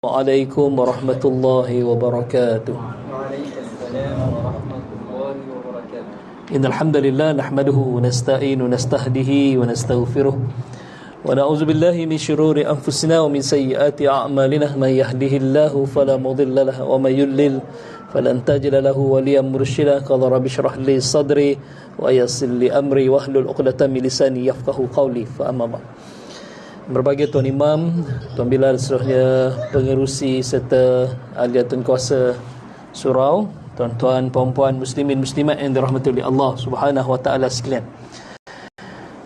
Waalaikumsalam warahmatullahi wabarakatuh. Waalaikumsalam warahmatullahi wabarakatuh. Innal hamdalillah nahmaduhu wa nasta'inu nastahdihi wa nastaghfiruh wa na'udzu billahi min shururi anfusina wa min sayyiati a'malina may yahdihillahu fala mudilla lahu wa may yudlil falan tajida lahu waliyan mursyida. Qala rabbi shrah li sadri wa yassir li amri wahlul 'uqdatam min lisani yafqahu qawli. Fa amma ba'd. Berbagai Tuan Imam, Tuan Bilal seluruhnya pengerusi serta ahli tuan kuasa surau, tuan-tuan, puan-puan, muslimin, muslimat yang dirahmati oleh Allah Subhanahu wa taala sekalian.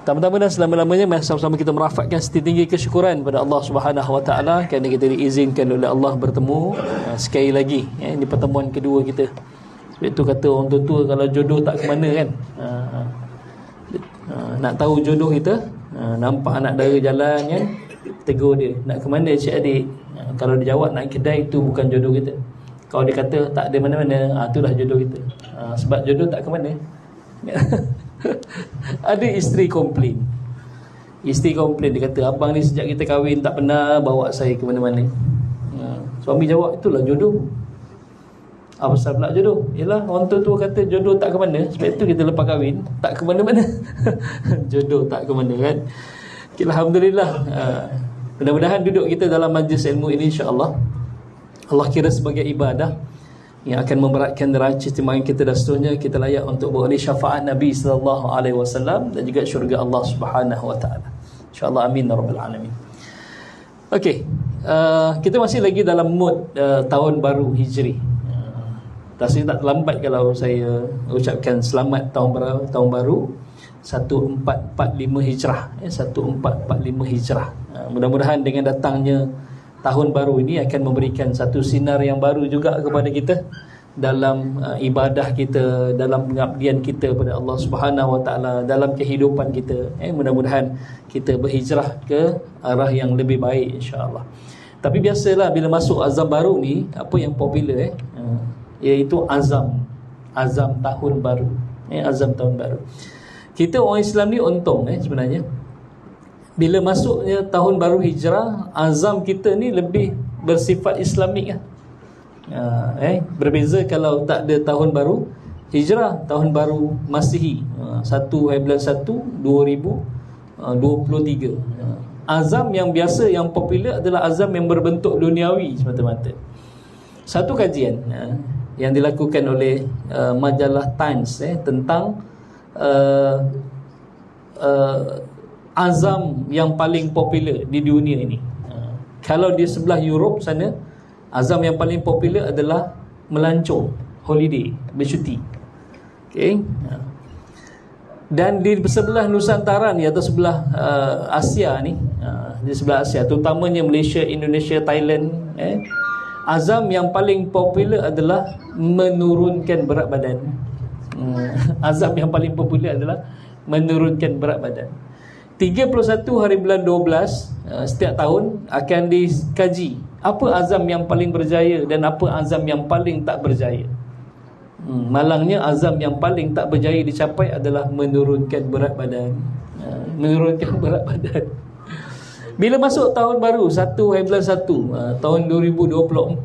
Pertama-tama dan selama-lamanya mari sama-sama kita merafatkan setinggi kesyukuran pada Allah Subhanahu wa taala kerana kita diizinkan oleh Allah bertemu sekali lagi di pertemuan kedua kita. Sebab itu kata orang tua kalau jodoh tak ke mana kan. Nak tahu jodoh kita, nampak anak dara jalan kan, tegur dia, nak ke mana cik adik? Kalau dia jawab nak kedai, itu bukan jodoh kita. Kalau dia kata tak ada mana-mana, itulah jodoh kita. Sebab jodoh tak ke mana. Ada isteri komplain. Isteri komplain, dia kata abang ni sejak kita kahwin tak pernah bawa saya ke mana-mana. Suami jawab itulah jodoh. Apa pasal pula jodoh? Yalah, orang tua kata jodoh tak ke mana. Sebab itu kita lepas kahwin tak ke mana-mana. Jodoh tak ke mana kan. Okay, alhamdulillah. Mudah-mudahan duduk kita dalam majlis ilmu ini insya-Allah Allah kira sebagai ibadah yang akan memberatkan neraca timbangan kita dan seterusnya. Kita layak untuk beroleh syafaat Nabi sallallahu alaihi wasallam dan juga syurga Allah Subhanahu wa taala. Insya-Allah, amin ya rabbal alamin. Okey, kita masih lagi dalam mood tahun baru Hijri. Rasanya tak terlambat kalau saya ucapkan selamat tahun baru 1445 Hijrah, 1445 Hijrah. Mudah-mudahan dengan datangnya tahun baru ini akan memberikan satu sinar yang baru juga kepada kita dalam ibadah kita, dalam pengabdian kita pada Allah Subhanahu wa taala, dalam kehidupan kita. Mudah-mudahan kita berhijrah ke arah yang lebih baik insya-Allah. Tapi biasalah bila masuk azam baru ni, apa yang popular iaitu azam tahun baru. Azam tahun baru. Kita orang Islam ni untung sebenarnya. Bila masuknya tahun baru Hijrah, azam kita ni lebih bersifat Islamik berbeza kalau tak ada tahun baru Hijrah, tahun baru Masihi 1 bulan 1 2023. Azam yang biasa, yang popular adalah azam yang berbentuk duniawi semata-mata. Satu kajian yang dilakukan oleh majalah Times tentang azam yang paling popular di dunia ini. Kalau di sebelah Europe sana, azam yang paling popular adalah melancong, holiday, bercuti. Okey. Dan di sebelah Nusantara ni atau sebelah Asia ni, di sebelah Asia terutamanya Malaysia, Indonesia, Thailand, azam yang paling popular adalah menurunkan berat badan. Azam yang paling popular adalah menurunkan berat badan. 31 hari bulan 12 setiap tahun akan dikaji apa azam yang paling berjaya dan apa azam yang paling tak berjaya. Malangnya azam yang paling tak berjaya dicapai adalah menurunkan berat badan. Menurunkan berat badan. Bila masuk tahun baru 1 hari bulan 1 tahun 2024,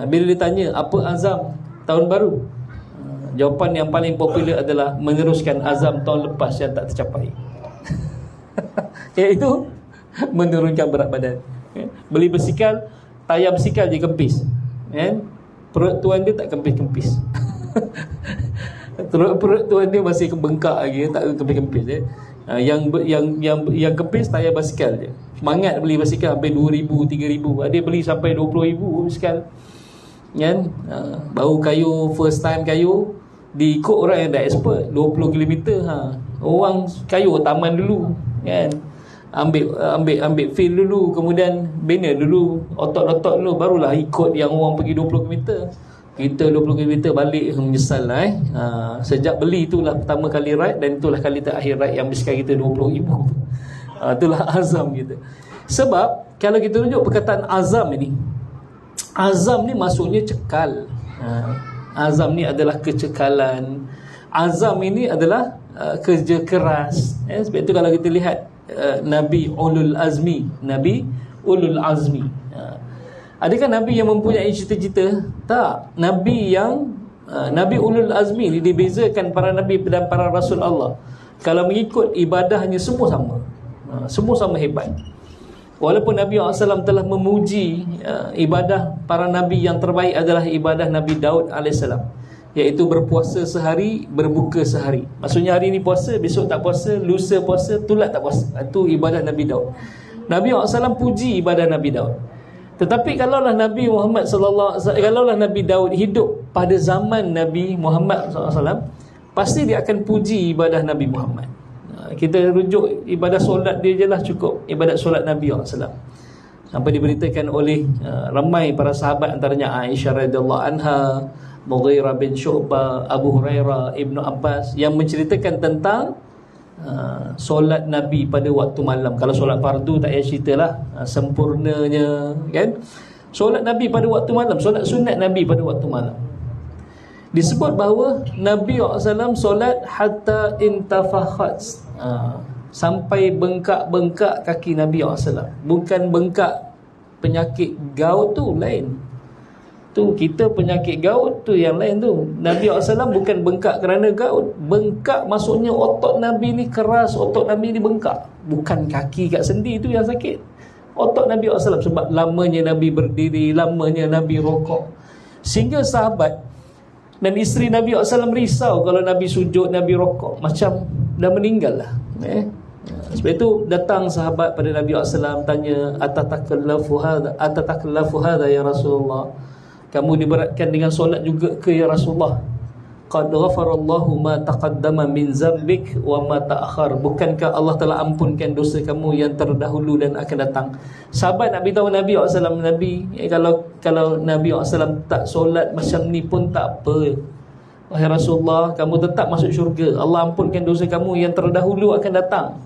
bila ditanya apa azam tahun baru, jawapan yang paling popular adalah meneruskan azam tahun lepas yang tak tercapai. Iaitu menurunkan berat badan. Beli basikal, tayar basikal je kempis. Perut tuan dia tak kempis-kempis. Perut tuan dia masih bengkak lagi, tak kempis-kempis. Yang kempis tayar basikal je. Semangat beli basikal sampai 2,000, 3,000. Ada beli sampai 20,000 basikal. Baru kayu, first time kayu, diikut orang yang dah expert 20 km. Orang kayu taman dulu kan. Ambil feel dulu, kemudian bina dulu, otot-otot dulu, barulah ikut yang orang pergi 20 km. Kita 20 km balik menyesal lah Sejak beli itulah pertama kali ride, dan itulah kali terakhir ride yang basikal kita 20,000. Itulah azam kita. Sebab kalau kita tunjuk perkataan azam ini, azam ni maksudnya cekal. Azam ni adalah kecekalan. Azam ini adalah kerja keras. Sebab itu kalau kita lihat Nabi Ulul Azmi, Adakah Nabi yang mempunyai cita-cita? Tak. Nabi yang Nabi Ulul Azmi dibezakan para Nabi dan para Rasul Allah. Kalau mengikut ibadahnya semua sama, semua sama hebat. Walaupun Nabi SAW telah memuji ibadah para Nabi, yang terbaik adalah ibadah Nabi Daud AS, iaitu berpuasa sehari, berbuka sehari. Maksudnya hari ni puasa, besok tak puasa, lusa puasa, tulat tak puasa. Itu ibadah Nabi Daud. Nabi SAW puji ibadah Nabi Daud. Tetapi kalaulah Nabi Muhammad kalaulah Nabi Daud hidup pada zaman Nabi Muhammad SAW, pasti dia akan puji ibadah Nabi Muhammad. Kita rujuk ibadah solat dia je lah cukup, ibadat solat Nabi SAW. Sampai diberitakan oleh ramai para sahabat, antaranya Aisyah radhiyallahu anha, Mughirah bin Syu'bah, Abu Hurairah, Ibnu Abbas, yang menceritakan tentang solat Nabi pada waktu malam. Kalau solat fardu tak payah ceritalah, sempurnanya kan. Solat Nabi pada waktu malam, solat sunat Nabi pada waktu malam. Disebut bahawa Nabi SAW solat hatta intafakhat, sampai bengkak-bengkak kaki Nabi SAW. Bukan bengkak penyakit gout tu, lain. Tu kita penyakit gout tu yang lain tu. Nabi SAW bukan bengkak kerana gout. Bengkak maksudnya otot Nabi ni keras, otot Nabi ni bengkak. Bukan kaki kat sendi tu yang sakit, otot Nabi SAW. Sebab lamanya Nabi berdiri, lamanya Nabi rokok, sehingga sahabat dan isteri Nabi SAW risau kalau Nabi sujud, Nabi rokok, macam dah meninggal lah. Sebab itu datang sahabat pada Nabi SAW, tanya, Atataklafu hadha ya Rasulullah, kamu diberatkan dengan solat juga ke ya Rasulullah? Qad ghafarallahu ma taqaddama min zambik wa ma ta'akhir. Bukankah Allah telah ampunkan dosa kamu yang terdahulu dan akan datang? Sahabat nak beritahu Nabi SAW, kalau Nabi SAW tak solat macam ni pun tak apa, wahai Rasulullah, kamu tetap masuk syurga. Allah ampunkan dosa kamu yang terdahulu akan datang.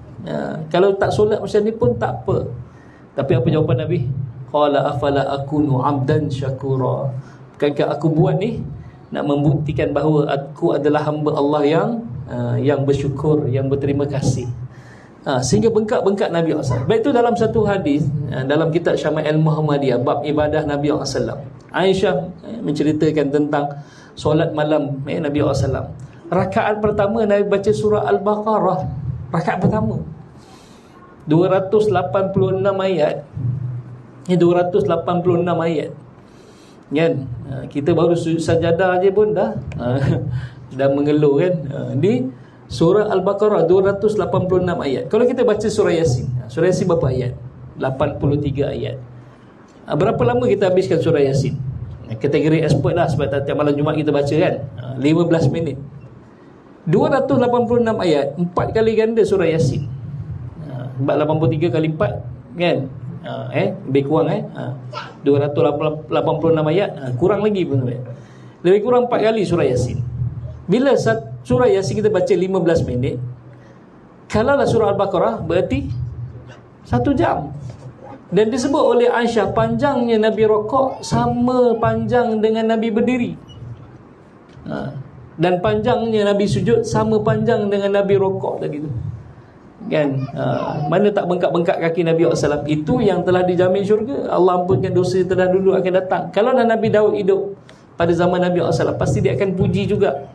Kalau tak solat macam ni pun tak apa. Tapi apa jawapan Nabi? Qala afala akunu abdan syakura. Bukankah aku buat ni nak membuktikan bahawa aku adalah hamba Allah yang bersyukur, yang berterima kasih. Sehingga bengkak-bengkak Nabi SAW. Baik, itu dalam satu hadis dalam kitab Syama'il Muhammadiyah, bab ibadah Nabi SAW. Aisyah menceritakan tentang solat malam Nabi SAW. Rakaat pertama Nabi baca surah Al-Baqarah. Rakaat pertama 286 ayat. Ini 286 ayat kan. Kita baru sajadah je pun dah dah mengeluh kan. Di surah Al-Baqarah 286 ayat. Kalau kita baca surah Yasin, surah Yasin berapa ayat? 83 ayat. Berapa lama kita habiskan surah Yasin? Kategori expert lah, sebab tiap malam Jumaat kita baca kan, 15 minit. 286 ayat, 4 kali ganda surah Yasin. Sebab 83 kali 4 kan, lebih kurang 286 ayat, kurang lagi pun lebih kurang 4 kali surah Yasin. Bila surah Yasin kita baca 15 minit, kalau lah surah Al-Baqarah berarti 1 jam. Dan disebut oleh Aisyah, panjangnya Nabi rokok sama panjang dengan Nabi berdiri, dan panjangnya Nabi sujud sama panjang dengan Nabi rokok tadi tu kan. Mana tak bengkak-bengkak kaki Nabi SAW. Itu yang telah dijamin syurga. Allah ampunkan dosa telah dulu akan datang. Kalau Nabi Daud hidup pada zaman Nabi SAW, pasti dia akan puji juga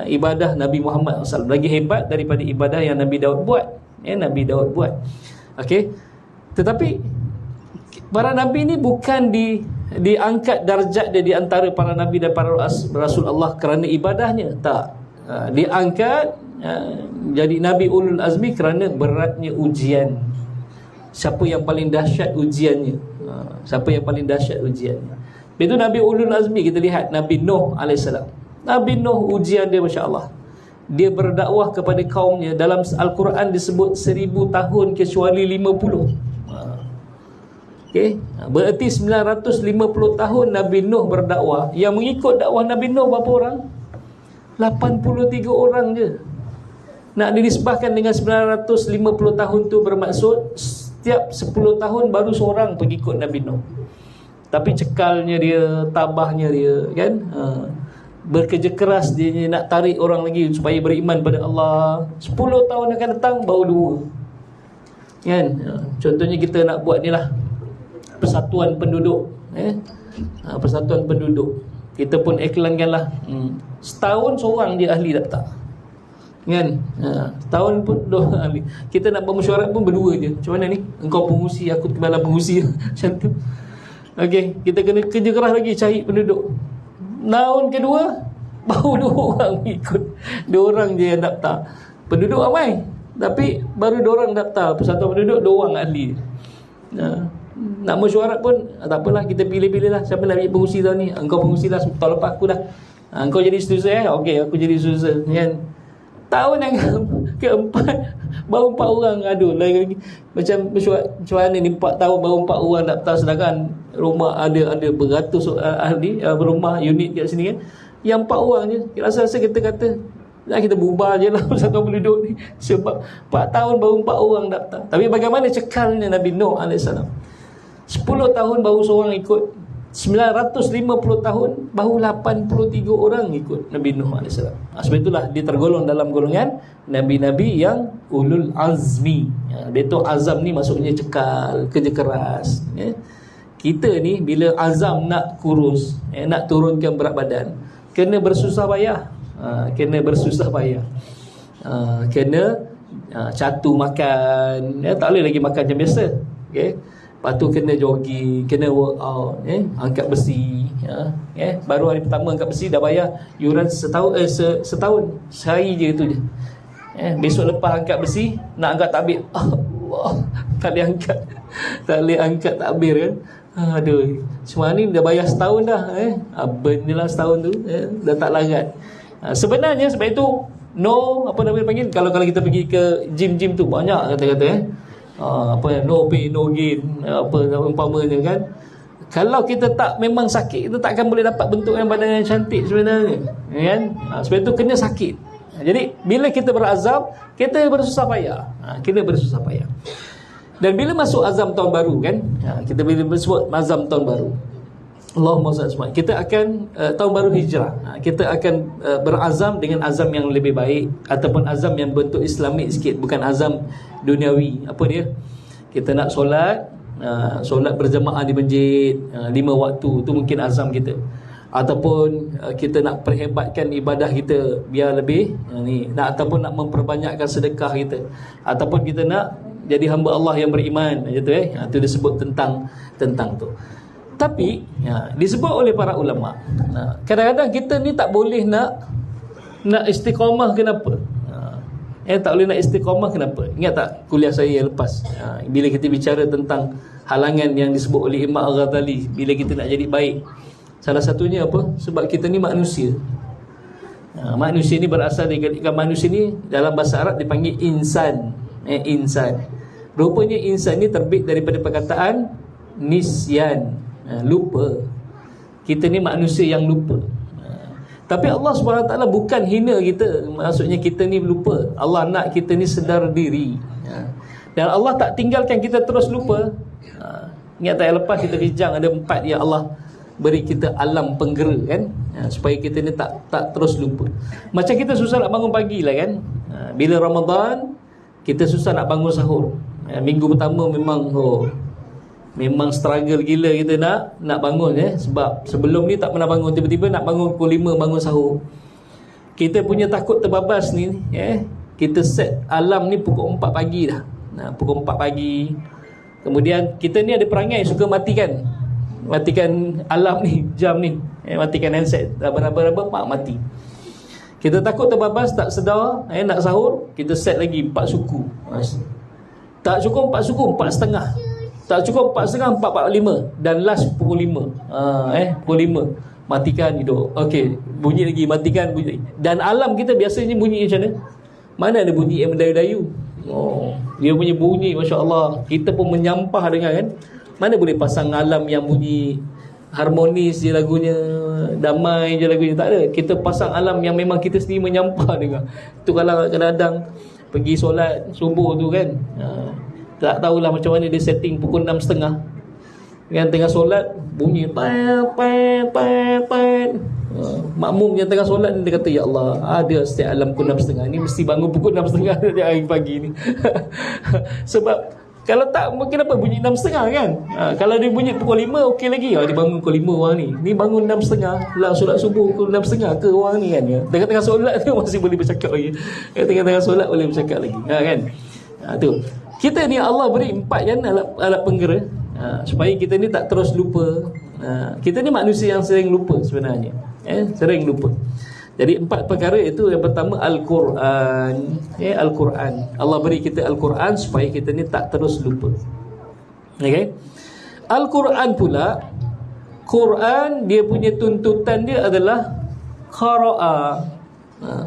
ibadah Nabi Muhammad SAW. Lagi hebat daripada ibadah yang Nabi Daud buat. Nabi Daud buat. Okey. Tetapi para Nabi ni bukan diangkat darjat dia di antara para Nabi dan para Rasul Allah kerana ibadahnya. Tak. Diangkat jadi Nabi Ulul Azmi kerana beratnya ujian. Siapa yang paling dahsyat ujiannya? Siapa yang paling dahsyat ujiannya? Itu Nabi Ulul Azmi. Kita lihat Nabi Nuh AS. Nabi Nuh, ujian dia Masya Allah. Dia berdakwah kepada kaumnya. Dalam Al-Quran disebut 1000 tahun kecuali 50. Berarti 950 tahun Nabi Nuh berdakwah. Yang mengikut dakwah Nabi Nuh berapa orang? 83 orang je. Nak dinisbahkan dengan 950 tahun tu bermaksud setiap 10 tahun baru seorang pengikut Nabi Nuh. Tapi cekalnya dia, tabahnya dia kan, bekerja keras dia nak tarik orang lagi supaya beriman pada Allah. 10 tahun akan datang baru 2 kan. Contohnya kita nak buat ni lah, persatuan penduduk Persatuan Penduduk. Kita pun iklankanlah. Setahun seorang dia ahli daftar. Kan? Setahun pun dua ahli. Kita nak bermesyuarat pun berdua je. Macam mana ni? Engkau pengusi, aku timbalan pengusi. Macam tu. Okey, kita kena kerja keras lagi cari penduduk. Tahun kedua baru 2 orang ikut. 2 orang je yang daftar. Penduduk ramai, tapi baru 2 orang daftar. Persatuan Penduduk 2 orang ahli. Nak mesyuarat pun tak apalah, kita pilih-pilih lah siapa nak jadi pengusi tahun ni. Engkau pengusi lah, tahun lepas aku dah. Engkau jadi seterusnya okey, aku jadi seterusnya kan. Tahun yang keempat baru 4 orang. Aduh, lagi macam mesyuarat ni 4 tahun baru 4 orang daftar, sedangkan rumah ada beratus ahli, rumah unit kat sini kan. Yang 4 orang je. Rasa-rasa kita kata kita bubar je lah Persatuan Penduduk ni, sebab 4 tahun baru 4 orang daftar. Tapi bagaimana cekalnya Nabi Nuh AS? 10 tahun baru seorang ikut. 950 tahun baru 83 orang ikut Nabi Nuh AS. Sebab itulah dia tergolong dalam golongan Nabi-Nabi yang ulul azmi. Dia tu azam ni maksudnya cekal, kerja keras. Kita ni bila azam nak kurus, nak turunkan berat badan, kena bersusah payah. Kena bersusah payah. Kena catu makan. Tak boleh lagi makan macam biasa. Okay. Lepas tu kena jogging, kena work out, angkat besi. Baru hari pertama angkat besi dah bayar yuran setahun. Sehari je itu je. Besok lepas angkat besi, nak angkat takbir, Allah, tak boleh angkat takbir kan. Aduh, semua ni dah bayar setahun dah. Aben je lah setahun tu, dah tak larat. Sebenarnya sebab itu apa namanya panggil, kalau kita pergi ke gym tu banyak kata-kata no pain no gain, apa umpamanya kan. Kalau kita tak memang sakit, kita tak akan boleh dapat bentuk yang badan yang cantik sebenarnya kan. Sebab itu kena sakit. Jadi bila kita berazam, kita bersusah payah. Kita bersusah payah. Dan bila masuk azam tahun baru kan, kita bila sebut azam tahun baru, Allahumma salli, kita akan tahun baru hijrah, kita akan berazam dengan azam yang lebih baik, ataupun azam yang bentuk islamik sikit, bukan azam duniawi. Apa dia? Kita nak solat berjamaah di masjid 5 waktu, tu mungkin azam kita. Ataupun kita nak perhebatkan ibadah kita biar lebih ataupun nak memperbanyakkan sedekah kita, ataupun kita nak jadi hamba Allah yang beriman, itu itu disebut tentang tu. Tapi disebut oleh para ulama, kadang-kadang kita ni tak boleh nak istiqamah. Kenapa? Tak boleh nak istiqamah. Kenapa? Ingat tak kuliah saya yang lepas, bila kita bicara tentang halangan yang disebut oleh Imam Al-Ghazali bila kita nak jadi baik, salah satunya apa? Sebab kita ni manusia. Manusia ni berasal dari manusia ni dalam bahasa Arab dipanggil insan. Insan. Rupanya insan ni terbit daripada perkataan nisyan, lupa. Kita ni manusia yang lupa. Tapi Allah SWT bukan hina kita, maksudnya kita ni lupa. Allah nak kita ni sedar diri. Dan Allah tak tinggalkan kita terus lupa. Ingat tak yang lepas kita bincang ada 4 yang Allah beri kita alam penggera kan, supaya kita ni tak terus lupa. Macam kita susah nak bangun pagi lah kan. Bila Ramadan kita susah nak bangun sahur. Minggu pertama memang struggle gila kita nak bangun sebab sebelum ni tak pernah bangun, tiba-tiba nak bangun pukul 5 bangun sahur. Kita punya takut terbabas ni kita set alam ni pukul 4 pagi dah. Pukul 4 pagi. Kemudian kita ni ada perangai suka matikan alam ni, jam ni, matikan handset, raba-raba mati. Kita takut terbabas, tak sedar nak sahur, kita set lagi 4 suku. Tak cukup 4 suku, 4.5. Tak cukup 4.5, 4.45. Dan last pukul 5. Pukul 5 matikan hidup. Okey, bunyi lagi, matikan, bunyi lagi. Dan alam kita biasanya bunyi macam mana? Mana ada bunyi yang mendayu-dayu? Dia punya bunyi, Masya Allah, kita pun menyampah dengan kan. Mana boleh pasang alam yang bunyi harmonis je lagunya, damai je lagunya. Tak ada. Kita pasang alam yang memang kita sendiri menyampah dengan. Tu kalau kadang-kadang pergi solat subuh tu kan, tak tahulah macam mana dia setting pukul 6.30 kan, tengah solat bunyi makmum yang tengah solat dia kata, ya Allah, ada setiap alam pukul 6.30 ni mesti bangun pukul 6.30 dari pagi ni. Sebab Kalau tak, kenapa bunyi 6.30 kan? Kalau dia bunyi pukul 5 okey lagi. Dia bangun pukul 5 orang ni. Ni bangun 6.30, lah solat subuh pukul 6.30 ke orang ni kan? Tengah-tengah solat tu masih boleh bercakap lagi. Tengah-tengah solat boleh bercakap lagi. Kan? Tu. Kita ni Allah beri 4 kan alat penggera, supaya kita ni tak terus lupa. Kita ni manusia yang sering lupa sebenarnya. Sering lupa. Jadi 4 perkara itu, yang pertama Al-Quran. Al-Quran. Allah beri kita Al-Quran supaya kita ni tak terus lupa. Okay? Al-Quran pula, Quran dia punya tuntutan dia adalah qara'a.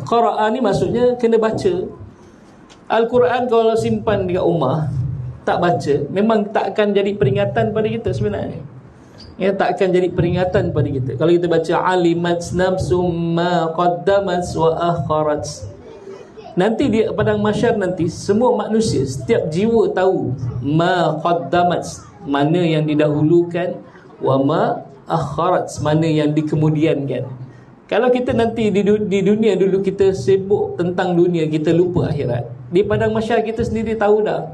Qara'a ni maksudnya kena baca. Al-Quran kalau simpan dekat rumah tak baca, memang tak akan jadi peringatan pada kita sebenarnya. Tak akan jadi peringatan pada kita. Kalau kita baca alimat nafsum ma qaddamat wa akharat, nanti di padang mahsyar nanti semua manusia, setiap jiwa tahu ma qaddamat, mana yang didahulukan, wa ma akharat, mana yang dikemudiankan. Kalau kita nanti di dunia dulu kita sibuk tentang dunia, kita lupa akhirat, di padang mahsyar kita sendiri tahu dah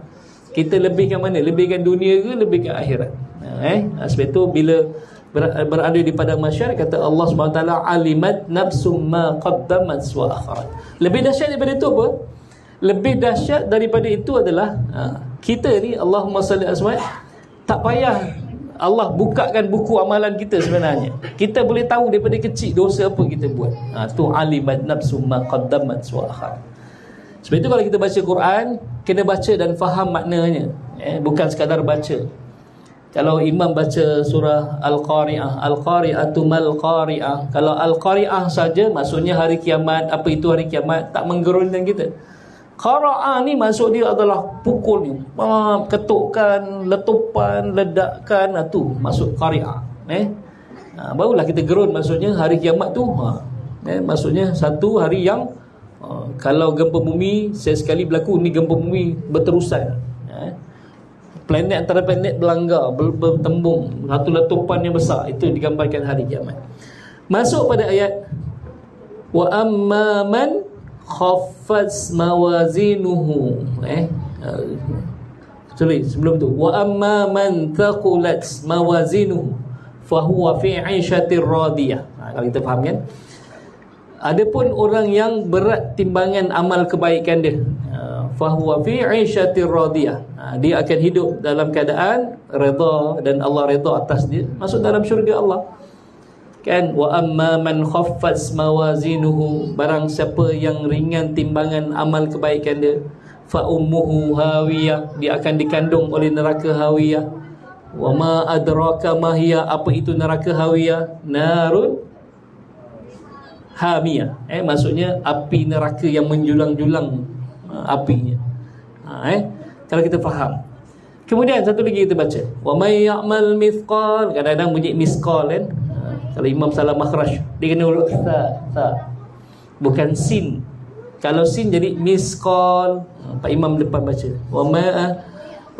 kita lebihkan mana, lebihkan dunia ke lebihkan akhirat. Sebab itu bila berada di padang mahsyar, kata Allah SWT, alimat nafsum ma qaddamat wa akharat. Lebih dahsyat daripada itu apa? Lebih dahsyat daripada itu adalah kita ni, Allahumma salli alaihi, tak payah Allah bukakan buku amalan kita sebenarnya. Kita boleh tahu daripada kecil dosa apa kita buat. Tu alimat nafsum ma qaddamat wa akharat. Sebab itu kalau kita baca Quran, kena baca dan faham maknanya, bukan sekadar baca. Kalau imam baca surah Al-Qari'ah, Al-Qari'atu mal Qari'ah, kalau Al-Qari'ah saja maksudnya hari kiamat. Apa itu hari kiamat? Tak menggerunkan kita. Qara'ah ni maksud dia adalah pukul ni, ketukkan, letupan, ledakkan. Tu maksud Qari'ah. Barulah kita gerun maksudnya hari kiamat tu. Maksudnya satu hari yang kalau gempa bumi sekali berlaku, ni gempa bumi berterusan, planet antara planet berlanggar, bertembung, satu letupan yang besar. Itu digambarkan hari kiamat. Masuk pada ayat wa amma man khaffat mawazinuhu. Sorry, sebelum tu wa amma man thaqulat mawazinuhu fahuwa fi 'ishatir radiyah. Kalau kita faham kan, adapun orang yang berat timbangan amal kebaikan dia, fahuwa fi 'ishatir radiyah, dia akan hidup dalam keadaan redha dan Allah redha atas dia, masuk dalam syurga Allah. Kan, wa amma man khaffat mawazinuhu, barang siapa yang ringan timbangan amal kebaikan dia, fa ummuhu hawiyah, dia akan dikandung oleh neraka hawiyah. Wa ma adraka ma hiya, apa itu neraka hawiyah? Narun hamiyah. Maksudnya api neraka yang menjulang-julang apinya. Kalau kita faham. Kemudian satu lagi kita baca, wa may ya'mal mithqal. Kadang-kadang bunyi misqal kan. Kalau imam salah makhraj, dia kena huruf sa, bukan sin. Kalau sin jadi misqal. Pak imam depan baca wa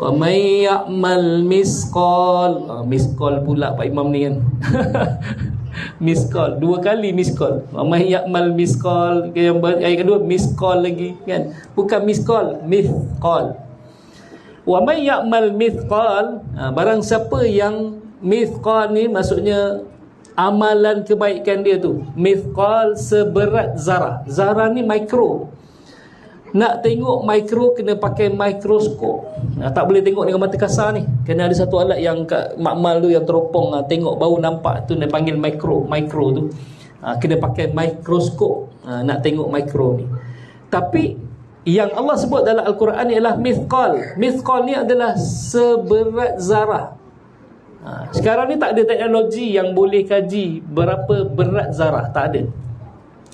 may ya'mal misqal. Misqal pula Pak imam ni kan. Misqal, 2 kali misqal. Wa may ya'mal misqal. Yang ayat kedua misqal lagi kan. Bukan misqal, mithqal. Wa may ya'mal mithqal, barang siapa yang mithqal ni maksudnya amalan kebaikan dia tu, mithqal seberat zarah. Zarah ni mikro. Nak tengok mikro kena pakai mikroskop. Tak boleh tengok dengan mata kasar ni. Kena ada satu alat yang kat makmal tu yang teropong, tengok baru nampak, tu dia panggil mikro tu. Kena pakai mikroskop nak tengok mikro ni. Tapi yang Allah sebut dalam Al-Quran ialah mithqal. Mithqal ni adalah seberat zarah. Sekarang ni tak ada teknologi yang boleh kaji berapa berat zarah, tak ada.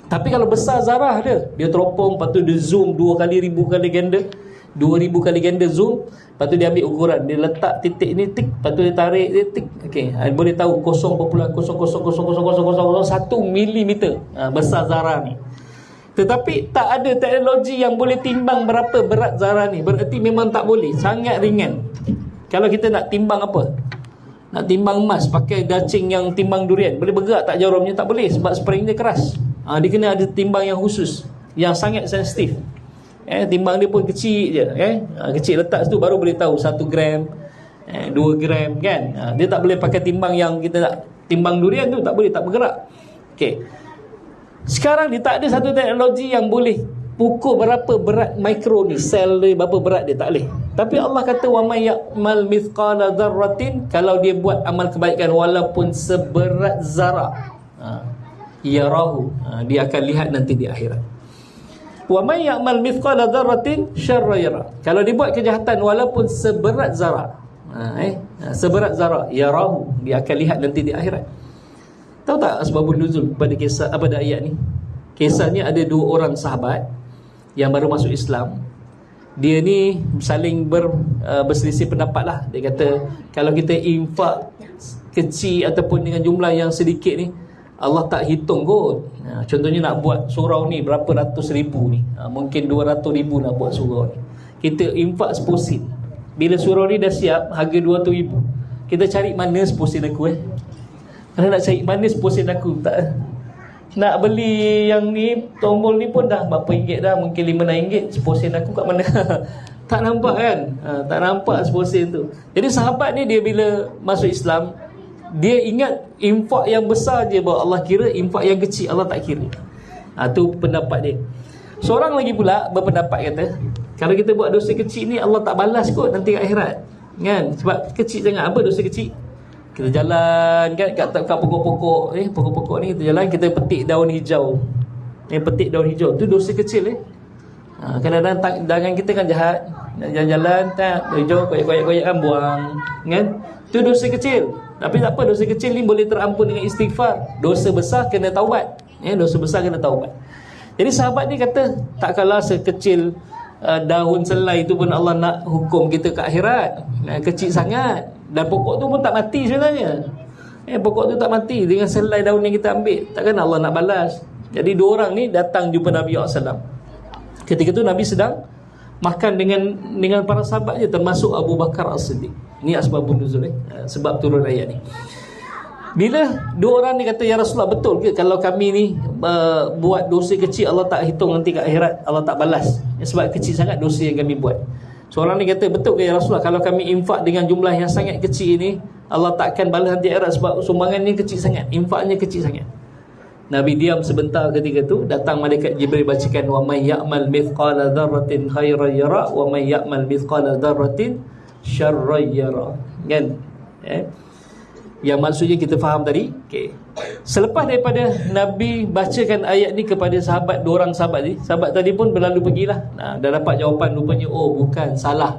Tapi kalau besar zarah dia teropong, lepas tu dia zoom 2 kali 1000 kali ganda, 2000 kali ganda zoom, lepas tu dia ambil ukuran, dia letak titik ni tik, lepas tu dia tarik dia tik. Okey, boleh tahu 0.0000001 milimeter besar zarah ni. Tetapi tak ada teknologi yang boleh timbang berapa berat zarah ni. Berarti memang tak boleh, sangat ringan. Kalau kita nak timbang apa? Nak timbang emas pakai dacing yang timbang durian, boleh bergerak tak jarumnya? Tak boleh, sebab spring dia keras. Dia kena ada timbang yang khusus, yang sangat sensitif. Timbang dia pun kecil je, kecil, letak situ baru boleh tahu 1 gram, 2 gram kan. Dia tak boleh pakai timbang yang kita nak timbang durian tu, tak boleh, tak bergerak. Okey. Sekarang dia tak ada satu teknologi yang boleh pukul berapa berat mikro ni, sel dia berapa berat dia, tak boleh. Tapi Allah kata wa may ya'mal mithqala dzarratin, kalau dia buat amal kebaikan walaupun seberat zarah, yarahu, dia akan lihat nanti di akhirat. Wa may ya'mal mithqala dzarratin syarra yara, kalau dia buat kejahatan walaupun seberat zarah, seberat zarah, yarahu, dia akan lihat nanti di akhirat. Tahu tak asbabun nuzul pada kisah pada ayat ni? Kisahnya ada 2 orang sahabat yang baru masuk Islam. Dia ni saling berselisih pendapat lah. Dia kata kalau kita infak kecil ataupun dengan jumlah yang sedikit ni, Allah tak hitung kot. Contohnya nak buat surau ni berapa ratus ribu ni, mungkin 200 ribu nak buat surau ni. Kita infak 10 sen. Bila surau ni dah siap, harga 200 ribu, kita cari mana 10 sen aku Kalau nak cari mana 10 sen aku, tak nak beli yang ni, tombol ni pun dah berapa ringgit dah, mungkin 5-6 ringgit, 10 sen aku kat mana? Tak nampak kan? Tak nampak 10 sen tu. Jadi sahabat ni, dia bila masuk Islam, dia ingat infak yang besar je bahawa Allah kira, infak yang kecil Allah tak kira. Tu pendapat dia. Seorang lagi pula berpendapat kata, kalau kita buat dosa kecil ni, Allah tak balas kot nanti kat akhirat, kan? Sebab kecil sangat. Apa dosa kecil? Kita jalan kan kat pokok-pokok, pokok-pokok ni kita jalan, kita petik daun hijau. Petik daun hijau tu dosa kecil. Kadang-kadang tangan kita kan jahat, jalan-jalan tak hijau, koyak-koyak kan buang, kan? Tu dosa kecil. Tapi tak apa, dosa kecil ni boleh terampun dengan istighfar. Dosa besar kena taubat. Dosa besar kena taubat. Jadi sahabat ni kata, tak kalah sekecil daun selai tu pun Allah nak hukum kita ke akhirat. Kecil sangat. Dan pokok tu pun tak mati sebenarnya. Pokok tu tak mati dengan selai daun yang kita ambil. Takkan Allah nak balas. Jadi 2 orang ni datang jumpa Nabi SAW. Ketika tu Nabi sedang makan dengan para sahabatnya, termasuk Abu Bakar As-Siddiq. Ini asbabun nuzul, sebab turun ayat ni. Bila 2 orang ni kata, ya Rasulullah, betul ke kalau kami ni buat dosa kecil Allah tak hitung nanti kat akhirat, Allah tak balas, sebab kecil sangat dosa yang kami buat? Seorang ni kata, betul ke ya Rasulullah kalau kami infak dengan jumlah yang sangat kecil ni, Allah takkan balas nanti akhirat sebab sumbangan ni kecil sangat, infaknya kecil sangat. Nabi diam sebentar. Ketika tu datang malaikat Jibril bacakan, wa may ya'mal mithqala dzarratin khairan yara wa may ya'mal mithqala dzarratin syarran yara. Kan? Yang maksudnya kita faham tadi. Selepas daripada Nabi bacakan ayat ni kepada sahabat, 2 orang sahabat ni, sahabat tadi pun berlalu pergilah. Dah dapat jawapan rupanya, oh bukan, salah.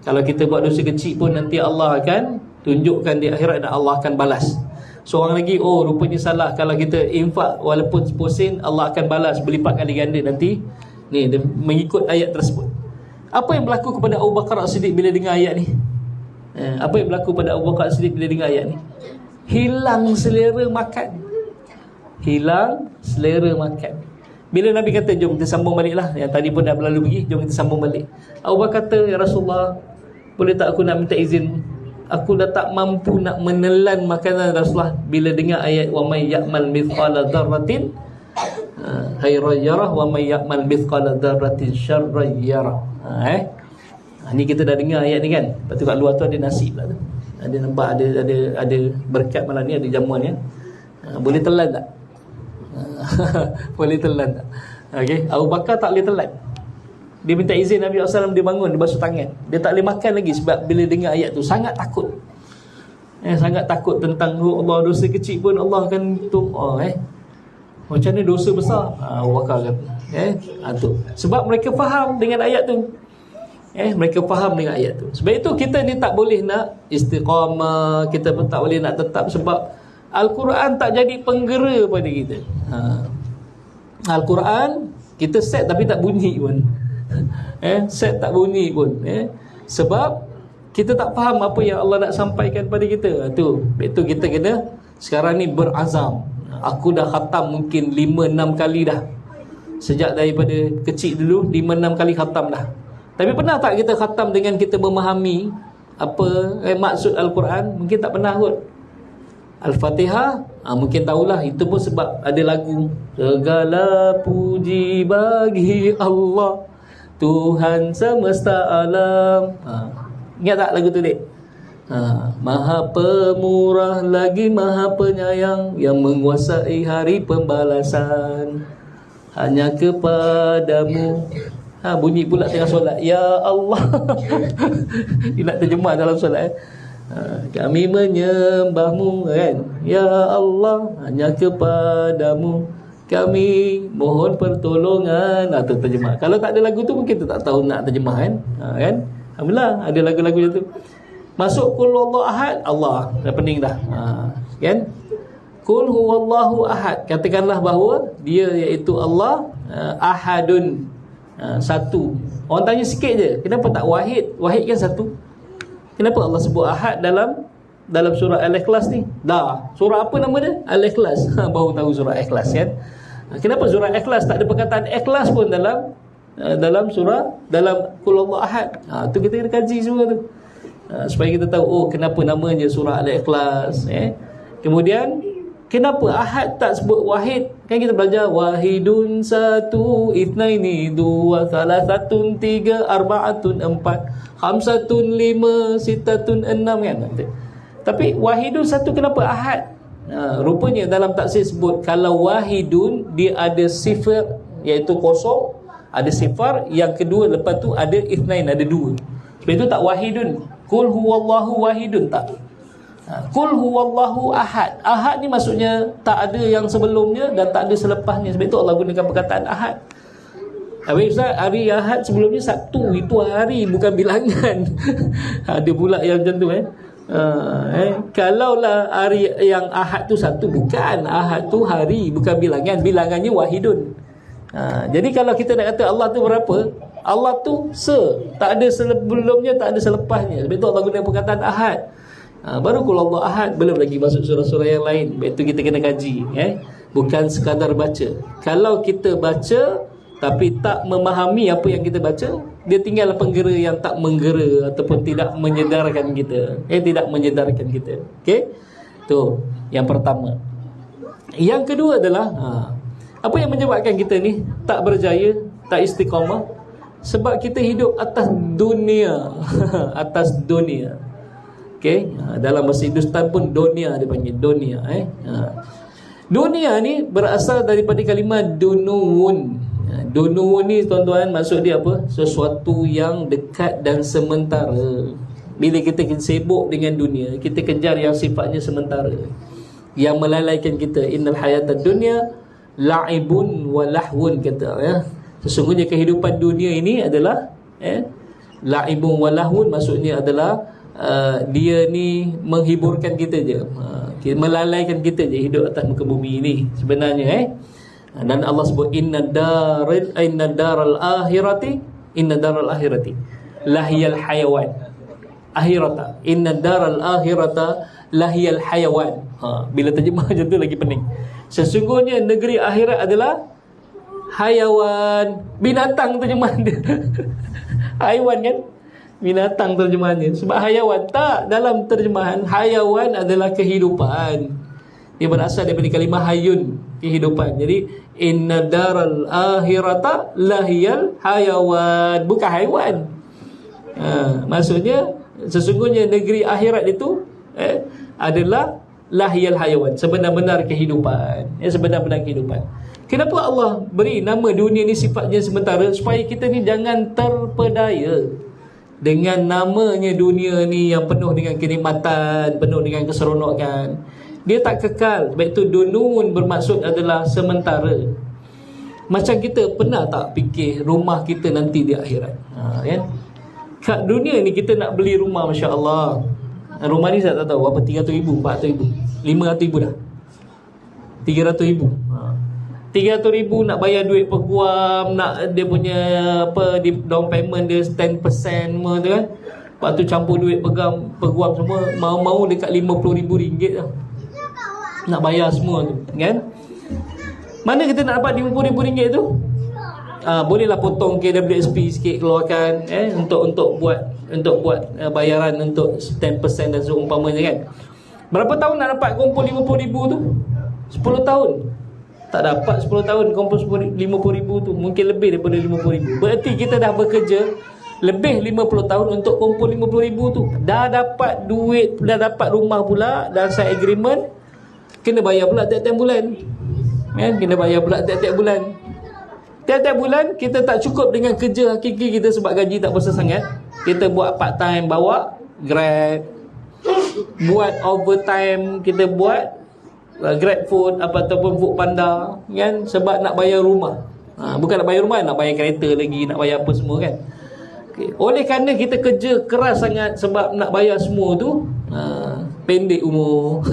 Kalau kita buat dosa kecil pun nanti Allah akan tunjukkan di akhirat dan Allah akan balas. Seorang lagi, oh rupanya salah, kalau kita infak walaupun 10 sen, Allah akan balas berlipat kali ganda nanti. Ni dia mengikut ayat tersebut. Apa yang berlaku kepada Abu Bakar As-Siddiq bila dengar ayat ni? Apa yang berlaku pada Abu Bakar As-Siddiq bila dengar ayat ni? Hilang selera makan. Hilang selera makan. Bila Nabi kata, jom kita sambung balik lah, yang tadi pun dah berlalu pergi, jom kita sambung balik. Abu Bakar kata, ya Rasulullah, boleh tak aku nak minta izin? Aku dah tak mampu nak menelan makanan Rasulullah bila dengar ayat wa may ya'mal mithqala dzarratin khairan yarah wa may ya'mal mithqala dzarratin syarran yarah. Ni kita dah dengar ayat ni kan. Lepas tu kat luar tu ada nasi pula tu. Ada nampak ada berkat malam ni, ada jamuan ya. Boleh telan tak? Boleh telan tak? Okey, Abu Bakar tak boleh telan. Dia minta izin Nabi SAW, dia bangun, dia basuh tangan. Dia tak boleh makan lagi sebab bila dengar ayat tu sangat takut. Sangat takut tentang Allah, dosa kecil pun Allah akan hitung. Macam ni dosa besar? Abu Bakar kata. Tu. Sebab mereka faham dengan ayat tu. Mereka faham dengan ayat tu. Sebab itu kita ni tak boleh nak istiqamah, kita pun tak boleh nak tetap, sebab Al-Quran tak jadi penggera pada kita. Al-Quran kita set tapi tak bunyi pun. Set tak bunyi pun. Sebab kita tak faham apa yang Allah nak sampaikan pada kita. Itu kita kena sekarang ni berazam. Aku dah khatam mungkin 5-6 kali dah. Sejak daripada kecil dulu 5-6 kali khatam dah. Tapi pernah tak kita khatam dengan kita memahami apa maksud Al-Quran? Mungkin tak pernah kot. Al-Fatihah mungkin tahulah, itu pun sebab ada lagu segala puji bagi Allah. Tuhan semesta alam. Ingat tak lagu tu, Dek? Maha pemurah lagi maha penyayang, yang menguasai hari pembalasan hanya kepadamu. Bunyi pula tengah solat, ya Allah. Dia nak terjemah dalam solat, kami menyembahmu, kan? Ya Allah, hanya kepadamu kami mohon pertolongan. Itu terjemah. Kalau tak ada lagu tu mungkin kita tak tahu nak terjemah, kan? Kan? Alhamdulillah ada lagu-lagu macam tu. Masuk Qul huwallahu ahad, Allah dah pening dah. Kan? Qul huwallahu ahad, katakanlah bahawa dia iaitu Allah ahadun, satu. Orang tanya sikit je, kenapa tak wahid? Wahid kan satu. Kenapa Allah sebut ahad dalam surah Al-Ikhlas ni? Surah apa nama dia? Al-Ikhlas. Baru tahu surah Ikhlas, kan? Kenapa surah Ikhlas tak ada perkataan ikhlas pun dalam Qul huwallahu ahad? Tu kita kena kaji semua tu. Supaya kita tahu kenapa namanya surah Al-Ikhlas. Kemudian kenapa ahad tak sebut wahid? Kan kita belajar wahidun satu, itsnaini dua, salasatun tiga, arba'atun empat, khamsatun lima, sittatun enam, kan? Tapi wahidun satu, kenapa ahad? Rupanya dalam tafsir sebut kalau wahidun dia ada sifar iaitu kosong, ada sifar, yang kedua lepas tu ada itsnain, ada dua. Sebab itu tak wahidun. Qul huwallahu wahidun, tak. Qul huwallahu ahad. Ahad ni maksudnya tak ada yang sebelumnya dan tak ada selepasnya. Sebab itu Allah gunakan perkataan ahad. Habis Ustaz, hari Ahad sebelumnya Sabtu, itu hari bukan bilangan. Ada pula yang macam tu, kalaulah hari yang Ahad tu satu, bukan. Ahad tu hari, bukan bilangan. Bilangannya wahidun. Jadi kalau kita nak kata Allah tu berapa, Allah tu tak ada sebelumnya, tak ada selepasnya. Sebab itu Allah guna perkataan ahad. Baru kalau Allah ahad, belum lagi masuk surah-surah yang lain. Sebab itu kita kena kaji, bukan sekadar baca. Kalau kita baca tapi tak memahami apa yang kita baca, dia tinggal penggera yang tak menggera ataupun tidak menyedarkan kita. Tidak menyedarkan kita. Okey? Tu yang pertama. Yang kedua adalah apa yang menyebabkan kita ni tak berjaya, tak istiqamah? Sebab kita hidup atas dunia. Atas dunia. Okey, dalam bahasa Hindustan pun dunia dia panggil dunia. Dunia ni berasal daripada kalimah dunuun. Dunuun ni tuan-tuan, maksud dia apa? Sesuatu yang dekat dan sementara. Bila kita sibuk dengan dunia, kita kejar yang sifatnya sementara, yang melalaikan kita. Innal hayatad dunya la'ibun wa lahwun, kata sesungguhnya kehidupan dunia ini adalah la'ibun wa lahwun, maksudnya adalah dia ni menghiburkan kita je, melalaikan kita je hidup atas muka bumi ini sebenarnya. Dan Allah sebut inna daral akhirati lahiyal hayawan. Akhirata, inna daral akhirata lahiyal hayawan. Bila terjemah macam tu lagi pening. Sesungguhnya negeri akhirat adalah hayawan, binatang terjemahan dia. Haiwan kan, binatang terjemahannya. Sebab hayawan tak, dalam terjemahan hayawan adalah kehidupan. Dia berasal daripada kalimah hayun, kehidupan. Jadi inna daral akhirata lahiyal hayawan, bukan haiwan. Maksudnya sesungguhnya negeri akhirat itu adalah lahiyal hayawan, sebenar-benar kehidupan. Sebenar-benar kehidupan. Kenapa Allah beri nama dunia ni sifatnya sementara? Supaya kita ni jangan terpedaya dengan namanya dunia ni yang penuh dengan kenikmatan, penuh dengan keseronokan. Dia tak kekal. Sebab itu dunun bermaksud adalah sementara. Macam kita pernah tak fikir rumah kita nanti di akhirat? Kan? Kat dunia ni kita nak beli rumah, Masya Allah. Rumah ni saya tak tahu apa, 300,000, 400,000, 500,000 dah, 300,000. 300,000 nak bayar duit per guam, nak dia punya apa, down payment dia 10% semua tu kan. Lepas tu campur duit per guam semua, mau-mau dekat RM50,000 dah nak bayar semua tu kan. Mana kita nak dapat RM50,000 tu? Bolehlah potong KWSP sikit, keluarkan untuk buat bayaran untuk 10% dan seumpamanya kan. Berapa tahun nak dapat kumpul RM50,000 tu? 10 tahun. Tak dapat 10 tahun kumpul 50 ribu tu. Mungkin lebih daripada 50 ribu. Berarti kita dah bekerja lebih 50 tahun untuk kumpul 50 ribu tu. Dah dapat duit, dah dapat rumah pula, dah sign agreement, kena bayar pula tiap-tiap bulan. Kena bayar pula tiap-tiap bulan. Tiap-tiap bulan kita tak cukup dengan kerja hakiki kita sebab gaji tak besar sangat. Kita buat part time, bawa Grab, buat overtime, kita buat Grab food ataupun food panda, kan, sebab nak bayar rumah. Bukan nak bayar rumah, nak bayar kereta lagi, nak bayar apa semua, kan. Oleh kerana kita kerja keras sangat sebab nak bayar semua tu, pendek umur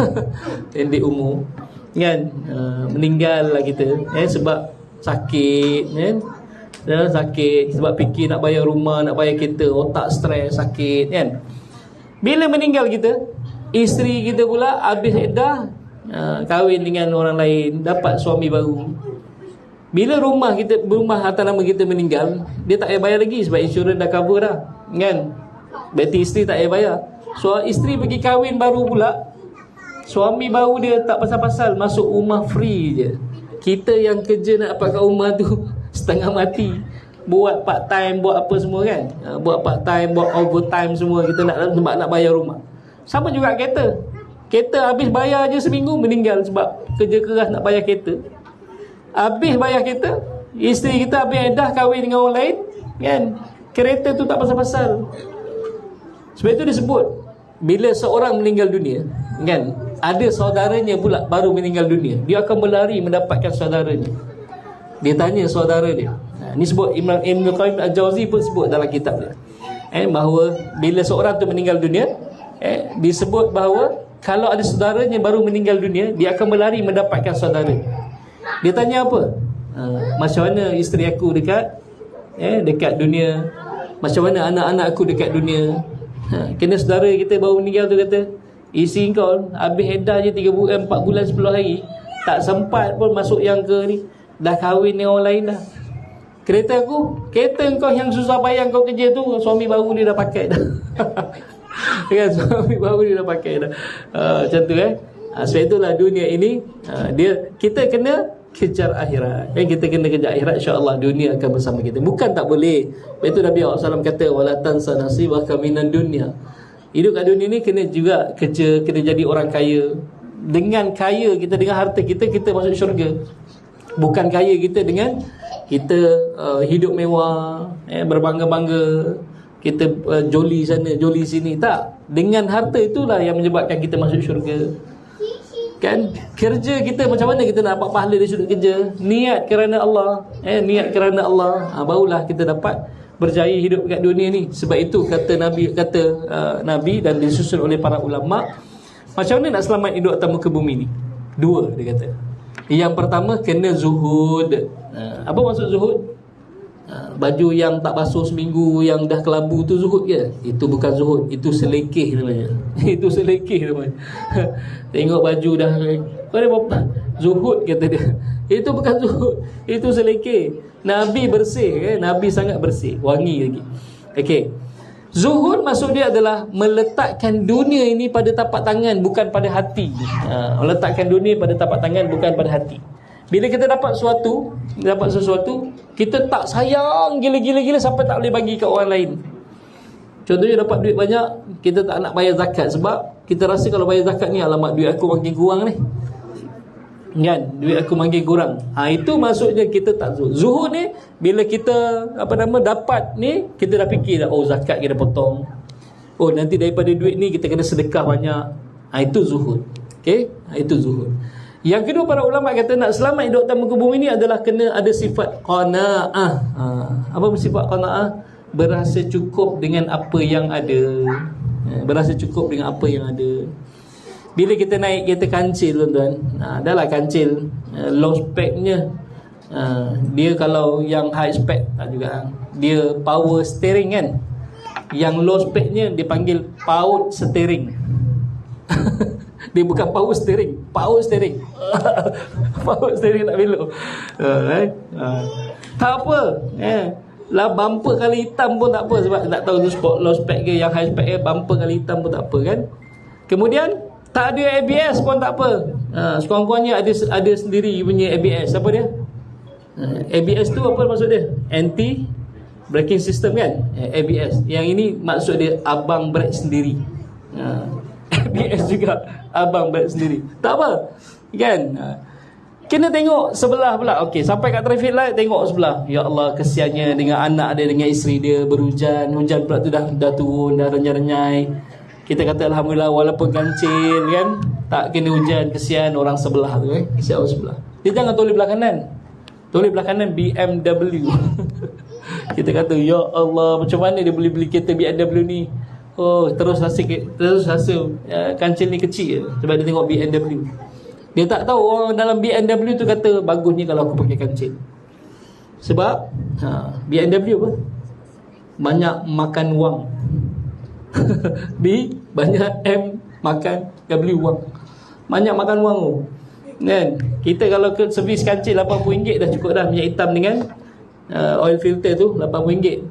pendek umur, kan. Meninggal lah kita, sebab sakit, kan. Sakit sebab fikir nak bayar rumah, nak bayar kereta, otak stres, sakit, kan. Bila meninggal kita, isteri kita pula habis iddah, kahwin dengan orang lain, dapat suami baru. Bila rumah atas nama kita meninggal, dia tak payah bayar lagi sebab insurans dah cover dah, kan. Berarti isteri tak payah bayar. So isteri pergi kahwin baru pula, suami baru dia tak pasal-pasal, masuk rumah free je. Kita yang kerja nak dapat kat rumah tu setengah mati, buat part time, buat apa semua, kan. Buat part time, buat overtime semua, kita sebab nak bayar rumah. Sama juga kereta. Kereta habis bayar je seminggu, meninggal sebab kerja keras nak bayar kereta. Habis bayar kereta, isteri kita habis dah kahwin dengan orang lain, kan. Kereta tu tak pasal-pasal. Sebab itu disebut, bila seorang meninggal dunia, kan, ada saudaranya pula baru meninggal dunia, dia akan berlari mendapatkan saudaranya. Dia tanya saudara dia. Ni sebut Ibn Qayyim Al-Jauzi pun sebut dalam kitab dia, bahawa bila seorang tu meninggal dunia, disebut bahawa kalau ada saudaranya baru meninggal dunia, dia akan berlari mendapatkan saudara. Dia tanya apa? Macam mana isteri aku dekat dunia? Macam mana anak-anak aku dekat dunia? Kena saudara kita baru meninggal tu kata, isteri kau habis iddah je 3 bulan, 4 bulan 10 hari, tak sempat pun masuk yang ke ni, dah kahwin dengan orang lain dah. Kereta kau yang susah payah kau kerja tu, suami baru dia dah pakai dah. Kan, suami baru dia dah pakai dah. Macam tu, sebab itulah dunia ini, kita kena kejar akhirat, kita kena kejar akhirat, insya-Allah dunia akan bersama kita. Bukan tak boleh. Sebab itu Nabi SAW kata, wala tansa nasibaka minan dunya. Hidup kat dunia ni kena juga kerja, kena jadi orang kaya. Dengan kaya kita, dengan harta kita, kita masuk syurga. Bukan kaya kita dengan kita hidup mewah, berbangga-bangga, kita joli sana, joli sini. Tak. Dengan harta itulah yang menyebabkan kita masuk syurga, kan. Kerja kita macam mana kita nak dapat pahala dari sudut kerja? Niat kerana Allah, niat kerana Allah, barulah kita dapat berjaya hidup kat dunia ni. Sebab itu kata Nabi dan disusun oleh para ulama, macam mana nak selamat hidup atas muka bumi ni? 2 dia kata. Yang pertama, kena zuhud. Apa maksud zuhud? Baju yang tak basuh seminggu, yang dah kelabu tu zuhud ke? Itu bukan zuhud, itu selekeh namanya. Itu selekeh namanya. Tengok baju dah, kau ada apa? Zuhud kata dia. Itu bukan zuhud, itu selekeh. Nabi bersih, Nabi sangat bersih, wangi lagi. Okey. Zuhud maksud dia adalah meletakkan dunia ini pada tapak tangan, bukan pada hati. Meletakkan dunia pada tapak tangan, bukan pada hati. Bila kita dapat sesuatu, kita tak sayang gila-gila sampai tak boleh bagi ke orang lain. Contohnya dapat duit banyak, kita tak nak bayar zakat sebab kita rasa kalau bayar zakat ni, alamak duit aku makin kurang ni, kan, duit aku makin kurang. Itu maksudnya kita tak zuhud. Zuhud ni bila kita dapat ni, kita dah fikir dah, oh zakat kita potong, oh nanti daripada duit ni kita kena sedekah banyak. Itu zuhud. Okey, itu zuhud. Yang kedua, para ulama kata nak selamat hidup atas muka bumi ni adalah kena ada sifat qanaah. Apa sifat qanaah? Berasa cukup dengan apa yang ada. Berasa cukup dengan apa yang ada. Bila kita naik kereta kancil, tuan-tuan, dah lah kancil, low spec-nya, dia kalau yang high spec tak juga, dia power steering, kan. Yang low spec-nya dia panggil PAUD steering. Dia bukan power steering, power steering. Power steering nak belok. Tak apa, lah bumper kali hitam pun tak apa, sebab tak tahu tu sport low spec ke yang high spec ke, bumper kali hitam pun tak apa, kan. Kemudian tak ada ABS pun tak apa, Sekurang-kurangnya ada sendiri punya ABS. Apa dia? ABS tu apa maksud dia? Anti braking system kan? ABS. Yang ini maksud dia abang brake sendiri. ABS juga abang brake sendiri. Tak apa. Kan? Kena tengok sebelah pula. Okey, sampai kat traffic light tengok sebelah. Ya Allah, kesiannya dengan anak dia, dengan isteri dia berhujan. Hujan pula tu dah turun, dah renyai-renyai. Kita kata alhamdulillah walaupun kancil kan, tak kena hujan, kesian orang sebelah tu kesian orang sebelah. Dia jangan toleh belah kanan. Toleh belah kanan BMW. Kita kata ya Allah, macam mana dia boleh beli kereta BMW ni? Oh, terus rasa kancil ni kecil sebab dia tengok BMW. Dia tak tahu orang dalam BMW tu kata bagusnya kalau aku pakai kancil. Sebab BMW apa? Banyak makan wang. B banyak M makan W wang. Banyak makan wang tu. Kan? Kita kalau ke servis kancil RM80 dah cukup dah, minyak hitam dengan oil filter tu RM80.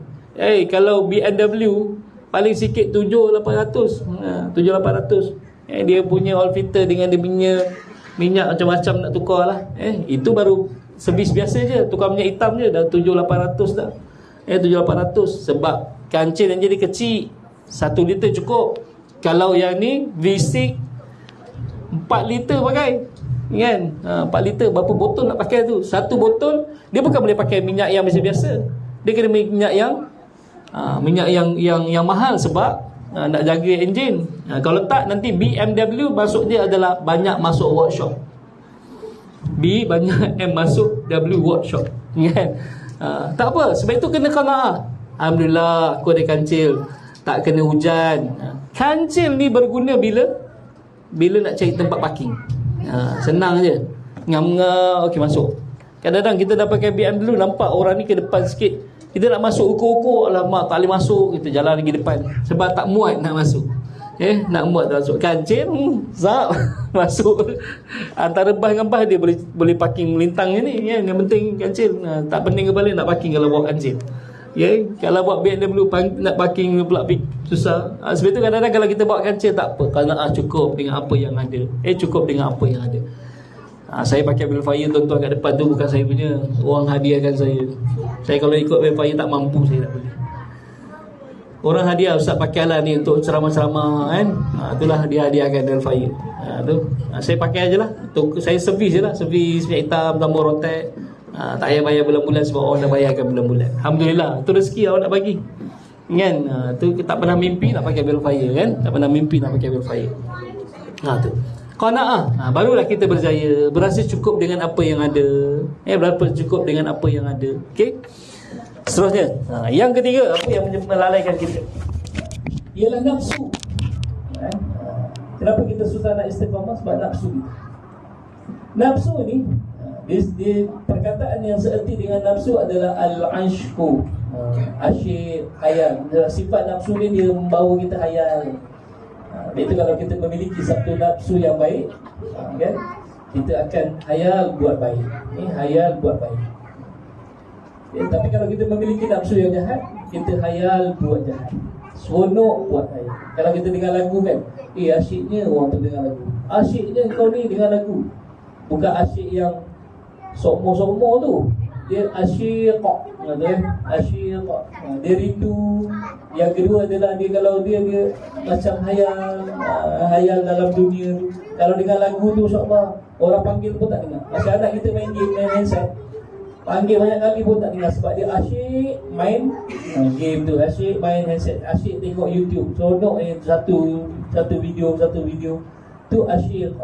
Kalau BMW paling sikit 7,800. 7,800. Dia punya oil filter dengan dia punya minyak macam-macam nak tukar lah. Itu baru servis biasa je, tukar minyak hitam je dah 7,800 dah. 7,800 sebab kancil yang jadi kecil 1 liter cukup. Kalau yang ni V6 4 liter pakai. Kan? 4 liter berapa botol nak pakai tu? Satu botol dia bukan boleh pakai minyak yang biasa-biasa. Dia kena minyak yang mahal sebab nak jaga enjin. Kalau tak nanti BMW masuk dia adalah banyak masuk workshop. B banyak M masuk W workshop. Kan? Tak apa, sebab itu kena qanaah. Alhamdulillah aku ada kancil, tak kena hujan. Kancil ni berguna bila nak cari tempat parking. Senang je. Ngam-ngam okey masuk. Kadang-kadang kita dah pakai BMW, nampak orang ni ke depan sikit, kita nak masuk ukur-ukur, alamak tak boleh masuk, kita jalan lagi depan sebab tak muat nak masuk. Nak muat tak masuk. Kancil zap masuk. Antara bas dengan bas dia boleh parking melintang je ni kan. Yang penting kancil. Tak pening kepala nak parking kalau bawa kancil. Kalau buat BMW nak parking pula susah. Sebab tu kadang-kadang kalau kita bawa kancil tak apa, kerana cukup dengan apa yang ada. Cukup dengan apa yang ada. Saya pakai Belfire tuan-tuan kat depan tu bukan saya punya, orang hadiahkan saya. Saya kalau ikut Belfire tak mampu, saya tak boleh. Orang hadiah, ustaz pakai lah ni untuk ceramah-ceramah kan. Itulah dia hadiahkan Belfire. Saya pakai aje lah. Saya servis je lah, servis minyak hitam, tambah rotek. Tak payah bayar bulan-bulan sebab orang dah bayarkan bulan-bulan. Alhamdulillah, tu rezeki Allah nak bagi. Kan? Tu tak pernah mimpi nak pakai Belfire kan. Tak pernah mimpi nak pakai Belfire. Tu qanaah. Barulah kita berjaya, berasa cukup dengan apa yang ada. Berapa cukup dengan apa yang ada. Okey. Seterusnya, yang ketiga, apa yang melalaikan kita? Ialah nafsu. Kenapa kita susah nak istiqamah? Sebab nafsu kita. Nafsu ni, di perkataan yang seerti dengan nafsu adalah al-ashku. Asyik, hayal. Sifat nafsu ni dia membawa kita hayal. Itu kalau kita memiliki satu nafsu yang baik, kan, kita akan hayal buat baik. Hayal buat baik. Tapi kalau kita memiliki nafsu yang jahat, kita hayal buat jahat. Seronok buat hayal. Kalau kita dengar lagu kan, asyiknya orang tu dengar lagu. Asyiknya kau ni dengar lagu. Bukan asyik yang sokmo-sokmo tu. Dia asyik, asyik. Dia rindu. Yang kedua adalah dia kalau dia macam hayal dalam dunia tu. Kalau dengar lagu tu insya-Allah orang panggil pun tak dengar. Macam anak kita main game, main handset, panggil banyak kali pun tak dengar sebab dia asyik main game tu, asyik main handset, asyik tengok YouTube. Seronok satu video tu asyik.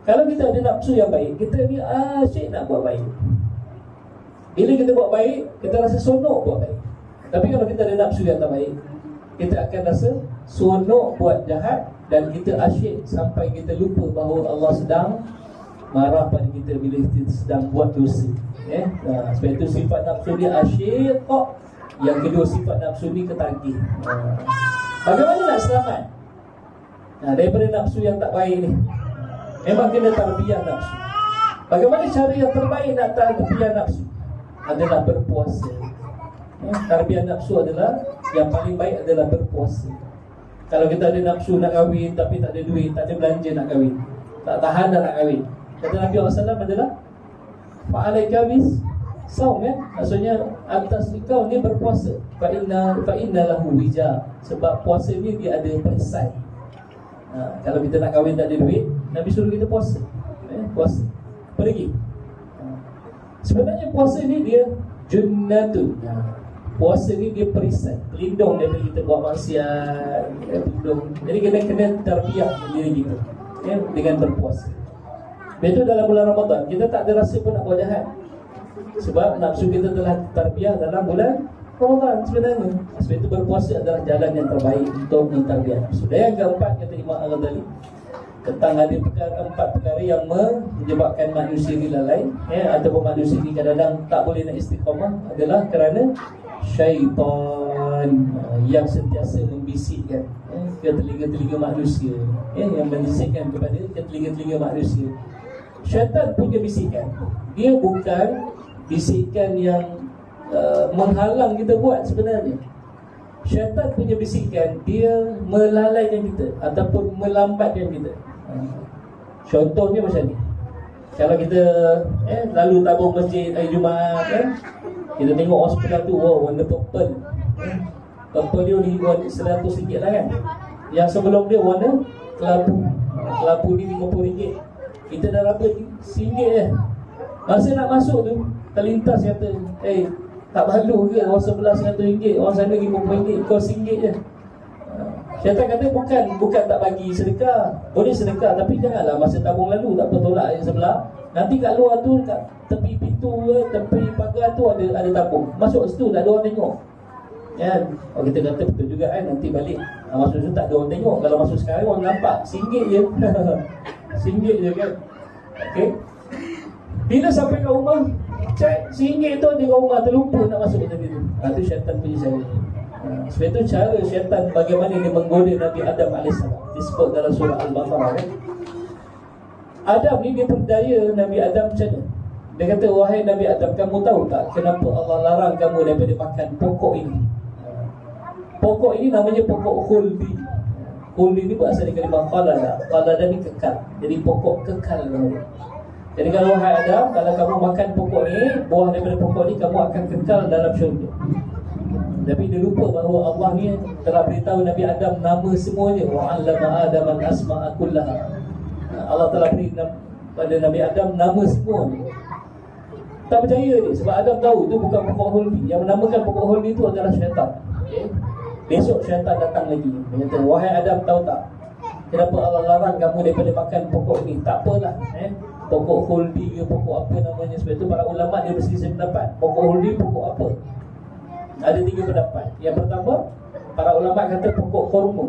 Kalau kita ada nafsu yang baik, kita ni asyik nak buat baik. Bila kita buat baik, kita rasa seronok buat baik. Tapi kalau kita ada nafsu yang tak baik, kita akan rasa seronok buat jahat, dan kita asyik sampai kita lupa bahawa Allah sedang marah pada kita bila kita sedang buat dosa. Sebab itu sifat nafsu dia asyik. Yang kedua, sifat nafsu ni ketagih. Bagaimana nak selamat daripada nafsu yang tak baik ni? Memang kena tarbiyah nafsu. Bagaimana cara yang terbaik nak tarbiyah nafsu? Adalah berpuasa. Tarbiyah nafsu adalah, yang paling baik adalah berpuasa. Kalau kita ada nafsu nak kahwin tapi tak ada duit, tak ada belanja nak kahwin, tak tahan dah nak kahwin. Kata Nabi SAW adalah fa'alaika bis saum, kan? Maksudnya atas kau ni berpuasa. Fa'inna lahu wija. Sebab puasa ni dia ada perisai. Kalau kita nak kahwin tak ada duit, Nabi suruh kita puasa. Puasa. Pergi. Sebenarnya puasa ni dia junnatun. Puasa ni dia perisai, pelindung daripada kita buat maksiat, pelindung. Jadi kita kena tarbiyah diri kita, dengan berpuasa. Betul dalam bulan Ramadan kita tak ada rasa pun nak buat jahat. Sebab nafsu kita telah tarbiyah dalam bulan Ramadan sebenarnya. Sebab itu berpuasa adalah jalan yang terbaik untuk mentarbiyah nafsu. Dan yang keempat, kata Imam Al-Ghazali, tentang ada empat perkara yang menyebabkan manusia ni lalai, ataupun manusia ni kadang-kadang tak boleh nak istiqamah, adalah kerana syaitan yang sentiasa membisikkan ke telinga-telinga manusia, yang membisikkan kepada ke telinga-telinga manusia. Syaitan punya bisikan, dia bukan bisikan yang menghalang kita buat sebenarnya. Syaitan punya bisikan, dia melalaikan kita ataupun melambatkan kita. Contohnya macam ni. Kalau kita lalu tabung masjid hari Jumaat, kita tengok orang sebelah tu, wow, warna purple. Purple dia RM100 lah, kan. Yang sebelum dia warna kelabu. Kelabu ni RM50. Kita dah raba RM1 je. Masa nak masuk tu, terlintas kata, tak malu ke orang sebelah RM100, orang sana RM50, kau RM1 je. Syaitan kata bukan tak bagi sedekah. Boleh sedekah, tapi janganlah masa tabung lalu, tak apa, tolak yang sebelah. Nanti kat luar tu, kat tepi pintu ke, tepi pagar tu ada tabung. Masuk situ tak ada orang tengok, kan? Oh, kita kata betul juga, kan? Nanti balik masuk situ tak ada orang tengok. Kalau masuk sekarang orang nampak RM1 je. RM1 je, kan? Okey. Bila sampai ke rumah, cek RM1 tu ada kat rumah, terlupa nak masuk tadi tu. Itu syaitan punya cara. Sebab itu cara syaitan bagaimana dia menggoda Nabi Adam AS, disebut dalam surah Al-Baqarah, kan? Adam ni dia berdaya Nabi Adam macam mana? Dia kata, wahai Nabi Adam, kamu tahu tak kenapa Allah larang kamu daripada makan pokok ini? Pokok ini namanya pokok khuldi. Khuldi ni berasal dari kalimah khalada. Khalada ni kekal. Jadi pokok kekal namanya. Jadi kalau wahai Adam, kalau kamu makan pokok ni, buah daripada pokok ni, kamu akan kekal dalam syurga. Tapi dia lupa bahawa Allah ni telah beritahu Nabi Adam nama semuanya. Wa 'allama Adam al-asma'a kullaha. Allah telah beri pada Nabi Adam nama semua ni. Tak percaya dia, sebab Adam tahu itu bukan pokok huldi. Yang menamakan pokok huldi itu adalah syaitan. Besok syaitan datang lagi. Dia kata, wahai Adam, tahu tak kenapa Allah larang kamu daripada makan pokok ni? Tak apalah, pokok huldi ke pokok apa namanya. Sebab itu para ulama dia berselisih pendapat, pokok huldi pokok apa. Ada 3 pendapat. Yang pertama, para ulama kata pokok korma.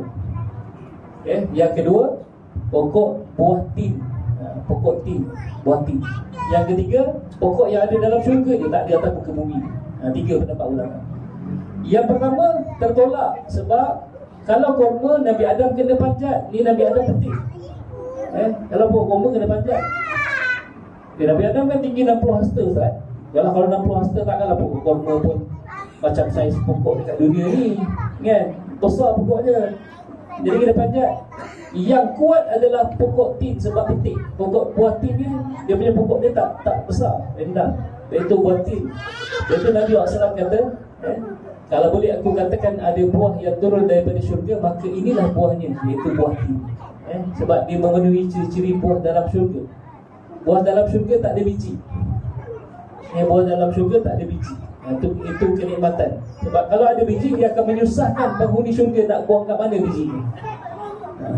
Yang kedua, pokok buah tin. Pokok tin, buah tin. Yang ketiga, pokok yang ada dalam syurga je, tak ada atas muka bumi. 3 pendapat ulama. Yang pertama tertolak, sebab kalau korma Nabi Adam kena panjat. Ni Nabi Adam petik. Kalau pokok korma kena panjat. Nabi Adam kan tinggi 60 hasta, Ustaz. Kalau 60 hasta, takkanlah pokok korma pun macam saiz pokok dekat dunia ni, kan? Besar pokoknya. Jadi kena panjat. Yang kuat adalah pokok tin, sebab petik. Pokok buah tin ni, dia punya pokok dia tak besar, rendah. Iaitu buah tin. Iaitu Nabi SAW kata, kalau boleh aku katakan ada buah yang turun daripada syurga, maka inilah buahnya, iaitu buah tin. Sebab dia memenuhi ciri-ciri buah dalam syurga. Buah dalam syurga tak ada biji. Buah dalam syurga tak ada biji. Itu kenikmatan. Sebab kalau ada biji, dia akan menyusahkan penghuni syurga nak buang kat mana biji ni.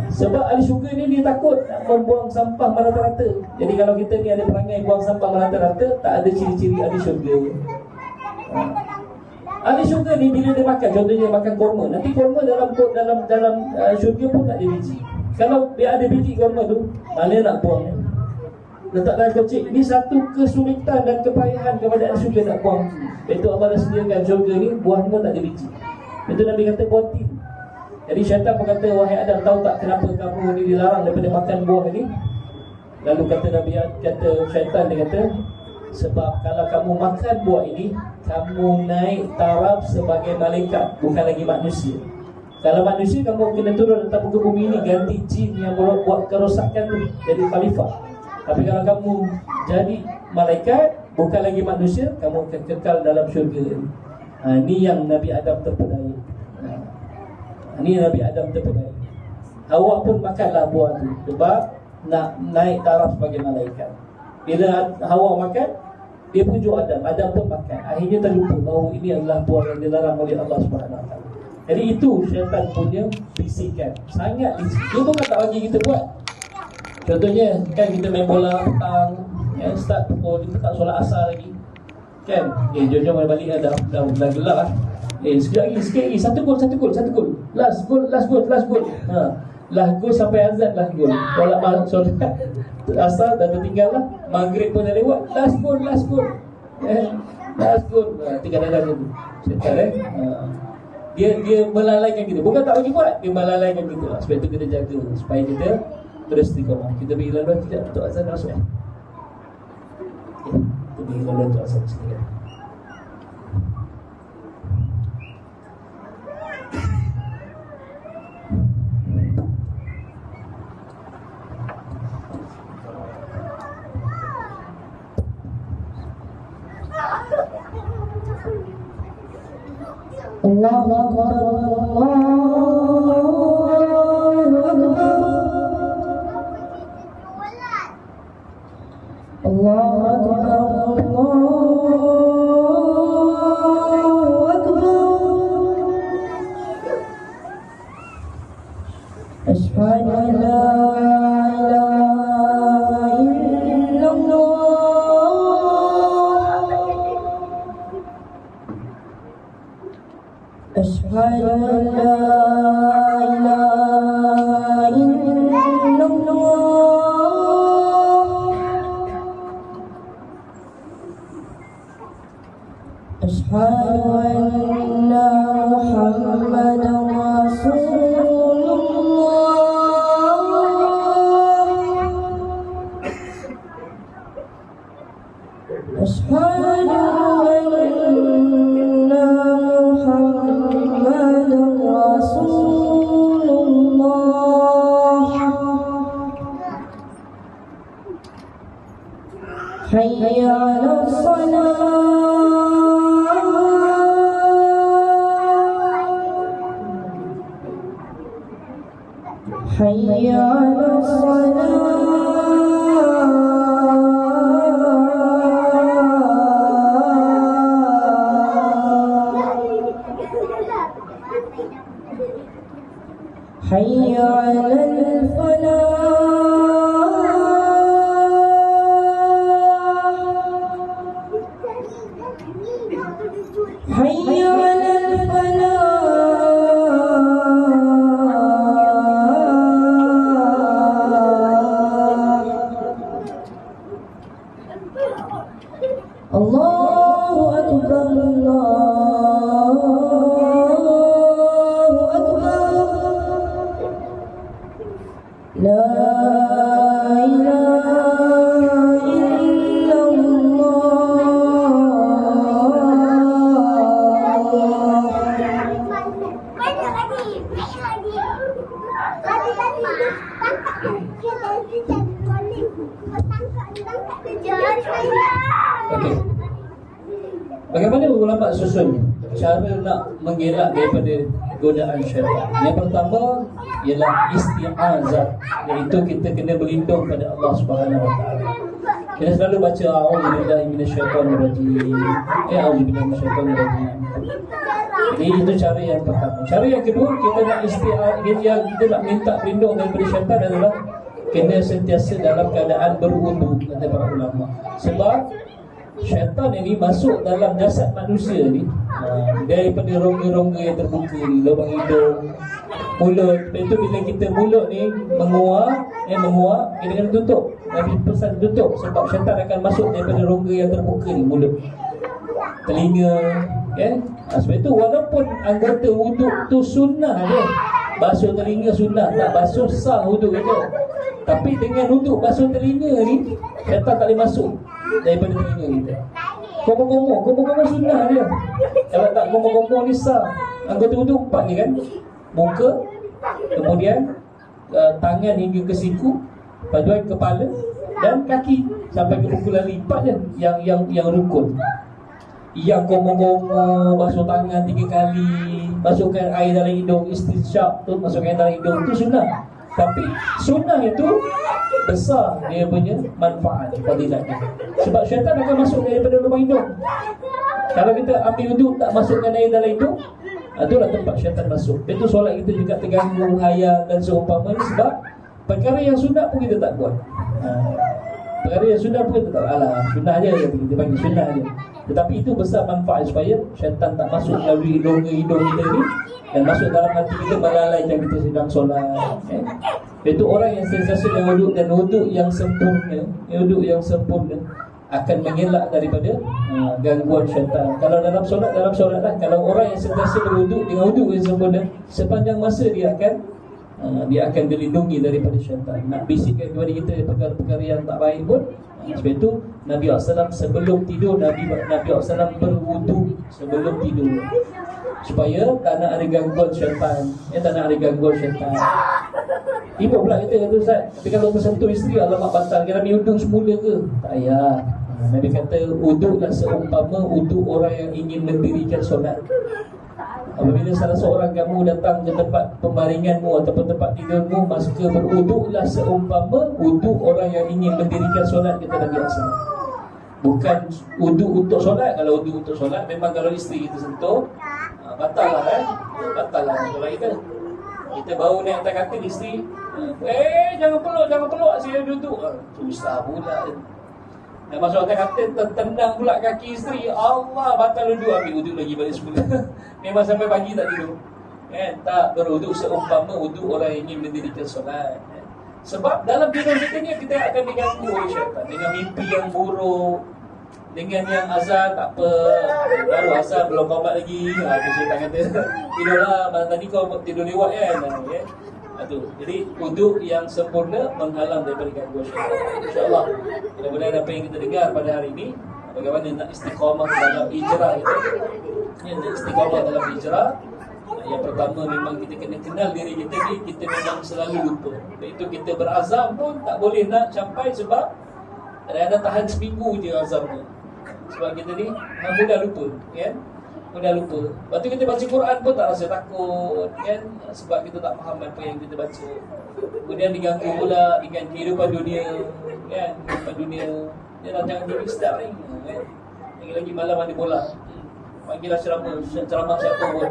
Sebab ahli syurga ni dia takut nak membuang sampah merata-rata. Jadi kalau kita ni ada perangai buang sampah merata-rata, tak ada ciri-ciri ahli syurga. Ahli syurga ni bila dia makan, contohnya makan korma, nanti korma dalam syurga pun tak ada biji. Kalau dia ada biji korma tu, mana nak buang? Letak dalam kocik. Ini satu kesulitan dan kepayahan kepada ahli syurga nak buang. Itu Allah dah sediakan syurga ni, buah pun tak ada biji. Itu Nabi kata buah tin. Jadi syaitan pun kata, wahai Adam, tahu tak kenapa kamu ni dilarang daripada makan buah ni? Lalu kata Nabi, kata syaitan, dia kata, sebab kalau kamu makan buah ini, kamu naik taraf sebagai malaikat, bukan lagi manusia. Kalau manusia kamu kena turun atas muka bumi ini, ganti jin yang buat kerosakan tu, jadi khalifah. Tapi kalau kamu jadi malaikat, bukan lagi manusia, kamu akan kekal dalam syurga. Ini yang Nabi Adam terpedaya. Ini Nabi Adam terpedaya. Hawa pun makanlah buah tu sebab nak naik taraf sebagai malaikat. Bila Hawa makan, dia pujuk Adam, Adam pun makan. Akhirnya terlupa bahawa ini adalah buah yang dilarang oleh Allah Subhanahu Wa Taala. Jadi itu syaitan punya bisikan. Sangat bisik. Dia bukan tak bagi kita buat. Contohnya kan kita main bola petang, start pukul, kita tak solat asar lagi. Kan? Jom-jom balik dah gelap lah. Sikit lagi, satu gol. Last goal. Last goal sampai azan last goal. Kalau solat asar dah tertinggal lah. Maghrib pun dah lewat. Last goal. Last goal. Tinggal-tinggal tu. Syaitan dia melalaikan kita. Bukan tak bagi buat, dia melalaikan kita. Sebab itu kita jaga supaya kita beristiqamah. Kita beri laluan tidak untuk azan masuk. Kita beri laluan untuk azan sekali. Allahu Akbar, Allahu Akbar, Allahu Akbar. Asyhadu an la ilaha illallah. أشهد أن لا إله إلا الله أشهد أن محمدا رسول الله أشهد حي على الصلاة حي على الصلاة حي على الفلاح حي على الفلاح الله أكبر الله أكبر لا إله إلا Okey. Bagaimana ulama susun cara nak mengelak daripada godaan syaitan? Yang pertama ialah isti'azah, iaitu kita kena berlindung pada Allah Subhanahu Wa Taala. Kita selalu baca a'udzubillahi minasyaitonir rajim. A'udzubillahi minasyaitonir rajim. Jadi itu cara yang pertama. Cara yang kedua, kita nak kita nak minta perlindungan daripada syaitan adalah kena sentiasa dalam keadaan berwudu, kata para ulama. Sebab syaitan ini masuk dalam jasad manusia ni daripada rongga-rongga yang terbuka ni, lubang hidung, mulut. Lepas itu bila kita mulut ni menguap, kita kena tutup. Nabi pesan tutup sebab syaitan akan masuk daripada rongga yang terbuka ni, mulut, telinga, sebab itu walaupun anggota wuduk tu sunnah dia, basuh telinga sunnah, tak basuh sah wuduk kita. Tapi dengan wuduk basuh telinga ni, syaitan tak boleh masuk daripada telinga kita. Gombong-gombong sunnah dia. Kalau tak gombong-gombong ni sah. Anggota wuduk 4 ni kan, muka, kemudian tangan hingga ke siku, paduan kepala dan kaki sampai ke pukulan lipat je yang rukun. Yang komo-komo basuh tangan 3 kali, masukkan air dalam hidung, istinsyaq tu masukkan air dalam hidung, tu sunnah. Tapi sunnah itu besar dia punya manfaat fadilatnya. Sebab syaitan akan masuk daripada lubang hidung. Kalau kita ambil wuduk tak masukkan air dalam hidung, itulah tempat syaitan masuk. Itu solat kita juga terganggu, hayal dan seumpamanya. Sebab perkara yang sunnah pun kita tak buat. Perkara yang sunnah pun kita tak buat. Alah, sunnah je, kita panggil sunnah je. Tetapi itu besar manfaat supaya syaitan tak masuk melalui hidung kita ni dan masuk dalam hati kita, melalaikan kita sedang solat. Itu orang yang sentiasa dengan wuduk, dan wuduk yang sempurna akan mengelak daripada gangguan syaitan. Kalau dalam solat lah. Kalau orang yang sentiasa berwuduk dengan wuduk yang sempurna, sepanjang masa dia akan dilindungi daripada syaitan. Nak bisikkan kepada kita perkara-perkara yang tak baik pun. Sebab itu Nabi SAW sebelum tidur, Nabi SAW berwuduk sebelum tidur, supaya tak nak ada gangguan syaitan. Tak nak ada gangguan syaitan. Ibu pula kita kata, Ustaz, tapi kalau tersentuh isteri, alamak batal, kira ambil uduk semula ke? Tak payah. Nabi kata uduklah seumpama uduk orang yang ingin mendirikan solat. Apabila salah seorang kamu datang ke tempat pembaringanmu ataupun tempat tidurmu, maka beruduklah seumpama uduk orang yang ingin mendirikan solat, kata Nabi SAW. Bukan uduk untuk solat. Kalau uduk untuk solat, memang kalau isteri kita sentuh, batal lah batal lah solat kita. Kita baru naik atas katil, isteri jangan peluk, saya duduk. Susah pula. Dah masuk atas katil, tendang pula kaki isteri. Allah, batal duduk. Ambil wuduk lagi balik semula. Memang sampai pagi tak tidur. Tak berwuduk seumpama wuduk orang yang ingin mendirikan solat. Sebab dalam tidur kita ni, kita akan diganggu oleh syaitan dengan mimpi yang buruk, dengan yang azan tak apa, baru azan belum komat lagi. Syaitan kata, tidurlah, tadi kau tidur lewat kan. Jadi wuduk yang sempurna menghalang daripada gangguan syaitan. InsyaAllah, mudah-mudahan apa yang kita dengar pada hari ini, bagaimana nak istiqamah dalam hijrah kita. Nak istiqamah dalam hijrah, yang pertama memang kita kena kenal diri kita ni. Kita memang selalu lupa. Itu kita berazam pun tak boleh nak capai, sebab kadang-kadang tahan seminggu je azamnya. Sebab kita ni mudah lupa, kan? Mudah lupa. Lepas tu kita baca Quran pun tak rasa takut, kan? Sebab kita tak faham apa yang kita baca. Kemudian diganggu pula dengan kehidupan dunia, kan? Kehidupan dunia. Dia dah jangan diri sedap ni, kan? Lagi-lagi malam ada bola. Panggillah ceramah siapa pun.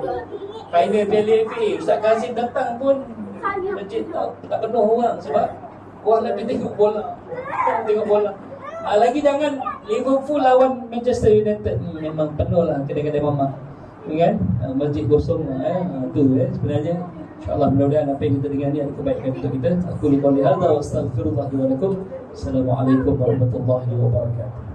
Final PLFA, Ustaz Kazim datang pun masjid tak penuh orang, sebab orang nak pergi tengok bola. Tengok bola. Lagi jangan Liverpool lawan Manchester United, memang penuh lah kedai-kedai mamak, kan? Masjid kosong lah. Tu sebenarnya. InsyaAllah mudah-mudahan apa yang kita dengar ni ada kebaikan untuk kita. Aku lihat hadza wa astaghfirullah wa lakum. Assalamualaikum warahmatullahi wabarakatuh.